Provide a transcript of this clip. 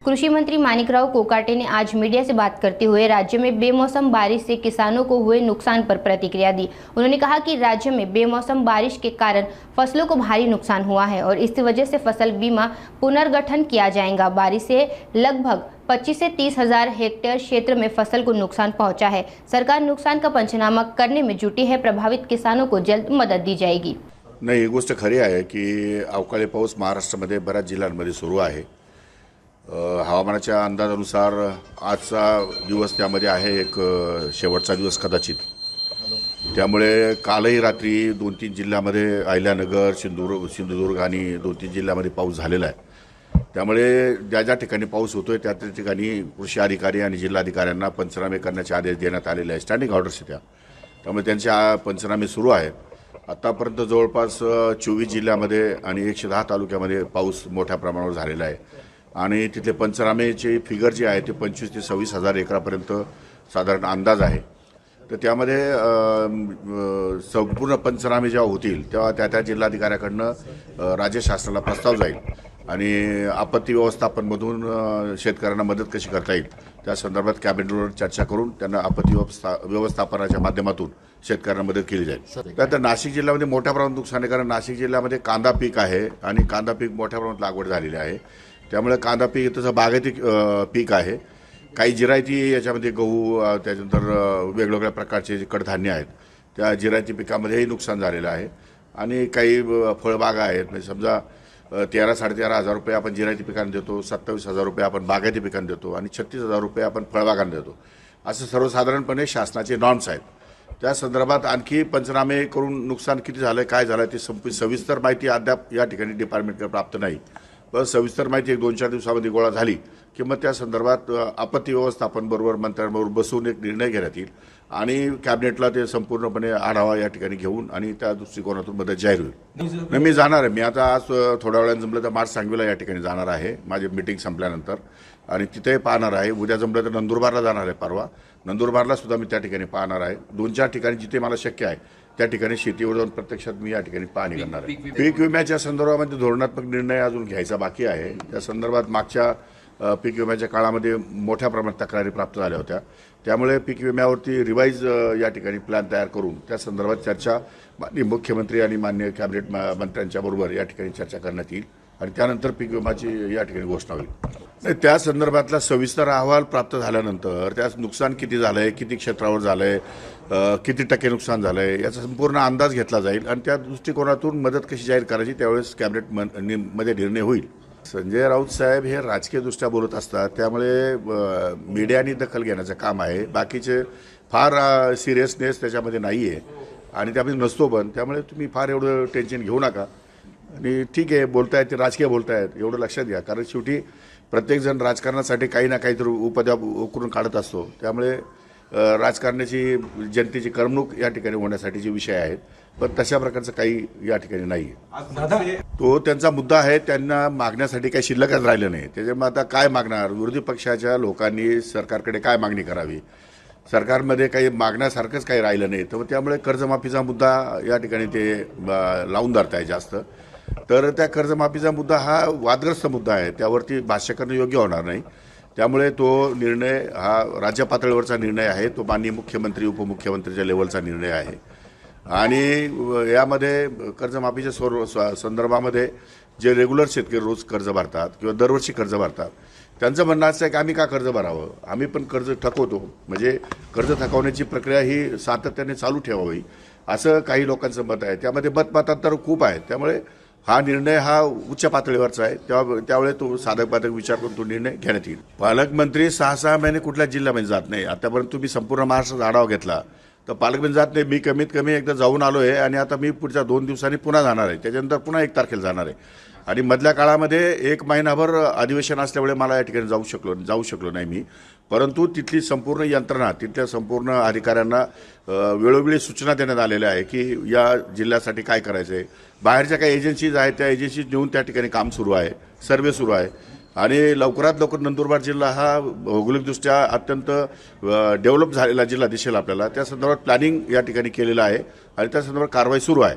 कृषि मंत्री माणिकराव कोकाटे ने आज मीडिया से बात करते हुए राज्य में बेमौसम बारिश से किसानों को हुए नुकसान पर प्रतिक्रिया दी। उन्होंने कहा कि राज्य में बेमौसम बारिश के कारण फसलों को भारी नुकसान हुआ है और इस वजह से फसल बीमा पुनर्गठन किया जाएगा। बारिश से लगभग 25 से 30 हजार हेक्टेयर क्षेत्र में फसल को नुकसान पहुंचा है। सरकार नुकसान का पंचनामा करने में जुटी है। प्रभावित किसानों को जल्द मदद दी जाएगी। नाही, ही गोष्ट खरी आहे की अवकाळी पाऊस महाराष्ट्रामध्ये बऱ्याच जिल्ह्यांमध्ये सुरू आहे। हवामानाच्या अंदाजानुसार आजचा दिवस त्यामध्ये आहे एक शेवटचा दिवस कदाचित। त्यामुळे कालही रात्री 2-3 जिल्ह्यांमध्ये अहिल्यानगर, सिंधुदुर्ग आणि 2-3 जिल्ह्यांमध्ये पाऊस झालेला आहे। त्यामुळे ज्या ठिकाणी पाऊस होतोय त्या ठिकाणी कृषी अधिकारी आणि जिल्हाधिकाऱ्यांना पंचनामे करण्याचे आदेश देण्यात आलेले आहेत। स्टँडिंग ऑर्डर्स त्या, त्यामुळे त्यांचे पंचनामे सुरू आहेत। आतापर्यंत जवळपास 24 जिल्ह्यांमध्ये आणि 110 तालुक्यामध्ये पाऊस मोठ्या प्रमाणावर झालेला आहे आणि तिथले पंचनामेचे फिगर जे आहे ते 25 ते 26 हजार एकरापर्यंत साधारण अंदाज आहे। तर त्यामध्ये संपूर्ण पंचनामे जेव्हा होतील तेव्हा त्या जिल्हाधिकाऱ्याकडनं राज्य शासनाला प्रस्ताव जाईल आणि आपत्ती व्यवस्थापनमधून शेतकऱ्यांना मदत कशी करता येईल त्या संदर्भात कॅबिनेटवर चर्चा करून त्यांना आपत्ती व्यवस्थापनाच्या माध्यमातून शेतकऱ्यांना मदत केली जाईल। त्यात नाशिक जिल्ह्यामध्ये मोठ्या प्रमाणात नुकसान आहे, कारण नाशिक जिल्ह्यामध्ये कांदा पीक आहे आणि कांदा पीक मोठ्या प्रमाणात लागवड झालेली आहे। त्यामुळे कांदा पीक तसं बागायती पीक आहे। काही जिरायती याच्यामध्ये गहू, त्याच्यानंतर वेगवेगळ्या प्रकारचे जे कडधान्य आहेत त्या जिरायती पिकामध्येही नुकसान झालेलं आहे आणि काही फळबागा आहेत। म्हणजे समजा 13-13.5 हजार रुपये आपण जिरायती पिकांना देतो, 27 हजार रुपये आपण बागायती पिकांना देतो आणि 36 हजार रुपये आपण फळबागांना देतो। असं सर्वसाधारणपणे शासनाचे नॉर्म्स आहेत। त्या संदर्भात आणखी पंचनामे करून नुकसान किती झालं, काय झालं ते सविस्तर माहिती अद्याप या ठिकाणी डिपार्टमेंटकडे प्राप्त नाही। बस सविस्तर माहिती 1-2-4 दिवसामध्ये गोळा झाली की मग त्या संदर्भात आपत्ती व्यवस्थापन बरोबर मंत्र्यांबरोबर बसून एक निर्णय घेण्यात येईल आणि कॅबिनेटला ते संपूर्णपणे आढावा या ठिकाणी घेऊन आणि त्या दृष्टिकोनातून मदत जाहीर होईल। मी जाणार आहे, मी आता आज थोड्या वेळाने जमलं तर मार्च सांगवीला या ठिकाणी जाणार आहे माझी मीटिंग संपल्यानंतर आणि तिथे पाहणार आहे। उद्या जमलं तर नंदुरबारला जाणार आहे, परवा नंदुरबारला सुद्धा मी त्या ठिकाणी पाहणार आहे। 2-4 ठिकाणी जिथे मला शक्य आहे त्या ठिकाणी शेतीवर जाऊन प्रत्यक्षात मी या ठिकाणी पाहणी करणार आहे। पीक विम्याच्या संदर्भामध्ये धोरणात्मक निर्णय अजून घ्यायचा बाकी आहे। त्या संदर्भात मागच्या पीक विम्याच्या काळामध्ये मोठ्या प्रमाणात तक्रारी प्राप्त झाल्या होत्या। त्यामुळे पीक विम्यावरती रिवाईज या ठिकाणी प्लॅन तयार करून त्या संदर्भात चर्चा माननीय मुख्यमंत्री आणि माननीय कॅबिनेट मंत्र्यांच्या बरोबर या ठिकाणी चर्चा करण्यात येईल आणि त्यानंतर पीक विम्याची या ठिकाणी घोषणा होईल। त्या संदर्भातला सविस्तर अहवाल प्राप्त झाल्यानंतर त्यास नुकसान किती झालंय, किती क्षेत्रावर झालंय, किती टक्के नुकसान झालंय याचा संपूर्ण अंदाज घेतला जाईल आणि त्या दृष्टिकोनातून मदत कशी जाहीर करायची त्यावेळेस कॅबिनेटमध्ये निर्णय होईल। संजय राऊत साहेब हे राजकीयदृष्ट्या बोलत असतात, त्यामुळे मीडियाने दखल घेण्याचं काम आहे। बाकीचे फार सिरियसनेस त्याच्यामध्ये नाही आहे आणि त्यामध्ये नसतो पण, त्यामुळे तुम्ही फार एवढं टेन्शन घेऊ नका आणि ठीक आहे बोलतायत ते राजकीय बोलतायत एवढं लक्षात घ्या, कारण शेवटी प्रत्येकजण राजकारणासाठी काही ना काहीतरी उपद्या उकरून काढत असतो। त्यामुळे राजकारणाची जनतेची करमणूक या ठिकाणी होण्यासाठीचे विषय आहेत, पण तशा प्रकारचं काही या ठिकाणी नाही आहे। तो त्यांचा मुद्दा आहे, त्यांना मागण्यासाठी काही शिल्लकच राहिलं नाही। त्याच्यामुळे आता काय मागणार, विरोधी पक्षाच्या लोकांनी सरकारकडे काय मागणी करावी, सरकारमध्ये काही मागण्यासारखंच काही राहिलं नाही। तर त्यामुळे कर्जमाफीचा मुद्दा या ठिकाणी ते लावून धरत आहे जास्त। तर त्या कर्जमाफीचा मुद्दा हा वादग्रस्त मुद्दा आहे, त्यावरती भाष्य करणं योग्य होणार नाही। त्यामुळे तो निर्णय हा राज्य पातळीवरचा निर्णय आहे, तो माननीय मुख्यमंत्री उपमुख्यमंत्रीच्या लेवलचा निर्णय आहे आणि यामध्ये कर्जमाफीच्या संदर्भामध्ये जे रेग्युलर शेतकरी रोज कर्ज भरतात किंवा दरवर्षी कर्ज भरतात त्यांचं म्हणणं असं आहे की आम्ही का कर्ज भरावं, आम्ही पण कर्ज थकवतो, म्हणजे कर्ज थकवण्याची प्रक्रिया ही सातत्याने चालू ठेवावी असं काही लोकांचं मत आहे। त्यामध्ये मतमतांतर खूप आहे, त्यामुळे हा निर्णय हा उच्च पातळीवरचा आहे। त्यावेळेस तो साधक बाधक विचार करून तो निर्णय घेण्यात येईल। पालकमंत्री 6-6 महिने कुठल्या जिल्ह्यामध्ये जात नाही। आतापर्यंत तुम्ही संपूर्ण महाराष्ट्राचा आढावा घेतला तर पालकमंत्री जात नाही। मी कमीत कमी एकदा जाऊन आलो आहे आणि आता मी पुढच्या 2 दिवसांनी पुन्हा जाणार आहे, त्याच्यानंतर पुन्हा 1 तारखेला जाणार आहे आणि मधल्या काळामध्ये 1 महिनाभर अधिवेशन असल्यामुळे मला या ठिकाणी जाऊ शकलो नाही मी, परंतु तिथली संपूर्ण यंत्रणा, तिथल्या संपूर्ण अधिकाऱ्यांना वेळोवेळी सूचना देण्यात आलेल्या आहे की या जिल्ह्यासाठी काय करायचं आहे। बाहेरच्या काही एजन्सीज आहेत त्या एजन्सीज नेऊन त्या ठिकाणी काम सुरू आहे, सर्वे सुरू आहे आणि लवकरात लवकर नंदुरबार जिल्हा हा भौगोलिकदृष्ट्या अत्यंत डेव्हलप झालेला जिल्हा दिसेल आपल्याला। त्या संदर्भात प्लॅनिंग या ठिकाणी केलेलं आहे आणि त्या संदर्भात कारवाई सुरू आहे।